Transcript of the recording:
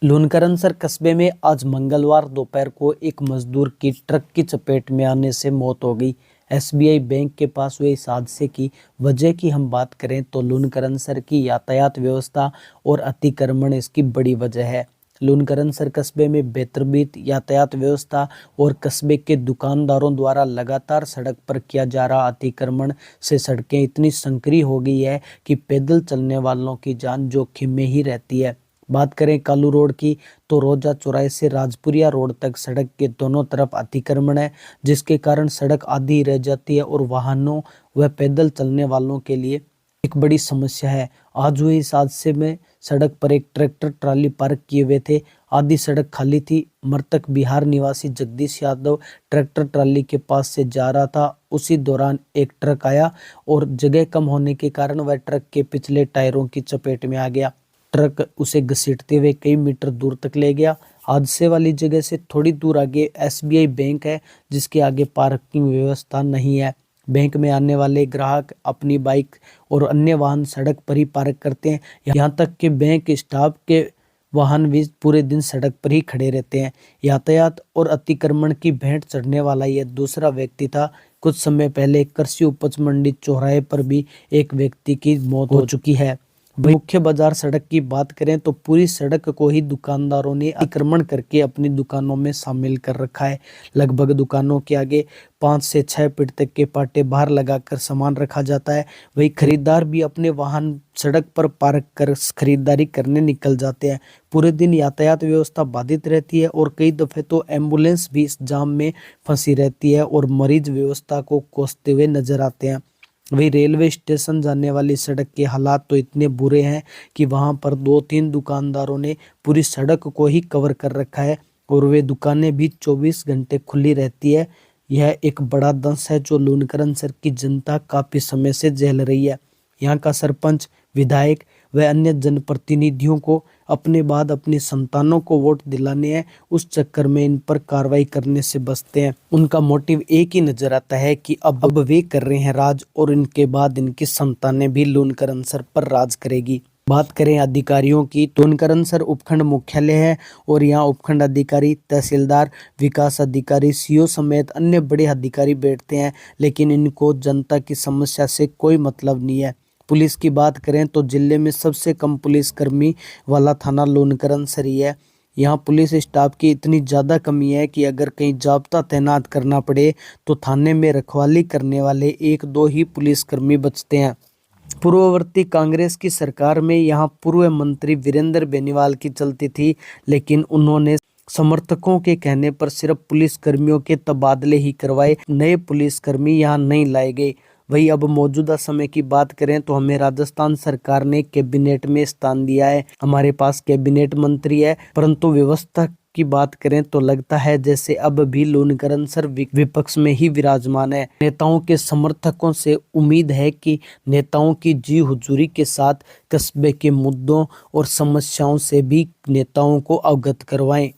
लूनकरनसर कस्बे में आज मंगलवार दोपहर को एक मजदूर की ट्रक की चपेट में आने से मौत हो गई। एसबीआई बैंक के पास हुए इस हादसे की वजह की हम बात करें तो लूनकरनसर की यातायात व्यवस्था और अतिक्रमण इसकी बड़ी वजह है। लूनकरनसर कस्बे में बेतरतीब यातायात व्यवस्था और कस्बे के दुकानदारों द्वारा लगातार सड़क पर किया जा रहा अतिक्रमण से सड़कें इतनी संकरी हो गई है कि पैदल चलने वालों की जान जोखिम में ही रहती है। बात करें कालू रोड की तो रोजा चौराहे से राजपुरिया रोड तक सड़क के दोनों तरफ अतिक्रमण है, जिसके कारण सड़क आधी रह जाती है और वाहनों व पैदल चलने वालों के लिए एक बड़ी समस्या है। आज हुए इस हादसे में सड़क पर एक ट्रैक्टर ट्राली पार्क किए हुए थे। आधी सड़क खाली थी। मृतक बिहार निवासी जगदीश यादव ट्रैक्टर ट्राली के पास से जा रहा था। उसी दौरान एक ट्रक आया और जगह कम होने के कारण वह ट्रक के पिछले टायरों की चपेट में आ गया। ट्रक उसे घसीटते हुए कई मीटर दूर तक ले गया। हादसे वाली जगह से थोड़ी दूर आगे एसबीआई बैंक है, जिसके आगे पार्किंग व्यवस्था नहीं है। बैंक में आने वाले ग्राहक अपनी बाइक और अन्य वाहन सड़क पर ही पार्क करते हैं। यहाँ तक कि बैंक स्टाफ के वाहन भी पूरे दिन सड़क पर ही खड़े रहते हैं। यातायात और अतिक्रमण की भेंट चढ़ने वाला यह दूसरा व्यक्ति था। कुछ समय पहले कृषि उपज मंडी चौराहे पर भी एक व्यक्ति की मौत हो चुकी है। मुख्य बाजार सड़क की बात करें तो पूरी सड़क को ही दुकानदारों ने अतिक्रमण करके अपनी दुकानों में शामिल कर रखा है। लगभग दुकानों के आगे 5 से 6 फीट तक के पाटे बाहर लगाकर सामान रखा जाता है। वही खरीदार भी अपने वाहन सड़क पर पार्क कर खरीदारी करने निकल जाते हैं। पूरे दिन यातायात व्यवस्था बाधित रहती है और कई दफे तो एम्बुलेंस भी इस जाम में फंसी रहती है और मरीज व्यवस्था को कोसते हुए नजर आते हैं। वही रेलवे स्टेशन जाने वाली सड़क के हालात तो इतने बुरे हैं कि वहां पर 2-3 दुकानदारों ने पूरी सड़क को ही कवर कर रखा है और वे दुकानें भी 24 घंटे खुली रहती है। यह एक बड़ा दंश है जो लूनकरनसर की जनता काफी समय से झेल रही है। यहाँ का सरपंच, विधायक व अन्य जनप्रतिनिधियों को अपने बाद अपनी संतानों को वोट दिलाने हैं, उस चक्कर में इन पर कार्रवाई करने से बचते हैं। उनका मोटिव एक ही नजर आता है कि अब वे कर रहे हैं राज और इनके बाद इनकी संतानें भी लूनकरनसर पर राज करेगी। बात करें अधिकारियों की तो लूनकरनसर उपखंड मुख्यालय है और यहाँ उपखंड अधिकारी, तहसीलदार, विकास अधिकारी, सीओ समेत अन्य बड़े अधिकारी बैठते हैं, लेकिन इनको जनता की समस्या से कोई मतलब नहीं है। पुलिस की बात करें तो जिले में सबसे कम पुलिसकर्मी वाला थाना लूनकरनसर ही है। यहाँ पुलिस स्टाफ की इतनी ज़्यादा कमी है कि अगर कहीं जाब्ता तैनात करना पड़े तो थाने में रखवाली करने वाले 1-2 ही पुलिसकर्मी बचते हैं। पूर्ववर्ती कांग्रेस की सरकार में यहाँ पूर्व मंत्री वीरेंद्र बेनीवाल की चलती थी, लेकिन उन्होंने समर्थकों के कहने पर सिर्फ पुलिसकर्मियों के तबादले ही करवाए, नए पुलिसकर्मी यहाँ नहीं लाए गए। वही अब मौजूदा समय की बात करें तो हमें राजस्थान सरकार ने कैबिनेट में स्थान दिया है। हमारे पास कैबिनेट मंत्री है, परंतु व्यवस्था की बात करें तो लगता है जैसे अब भी लूनकरनसर विपक्ष में ही विराजमान है। नेताओं के समर्थकों से उम्मीद है कि नेताओं की जी हुजूरी के साथ कस्बे के मुद्दों और समस्याओं से भी नेताओं को अवगत करवाएं।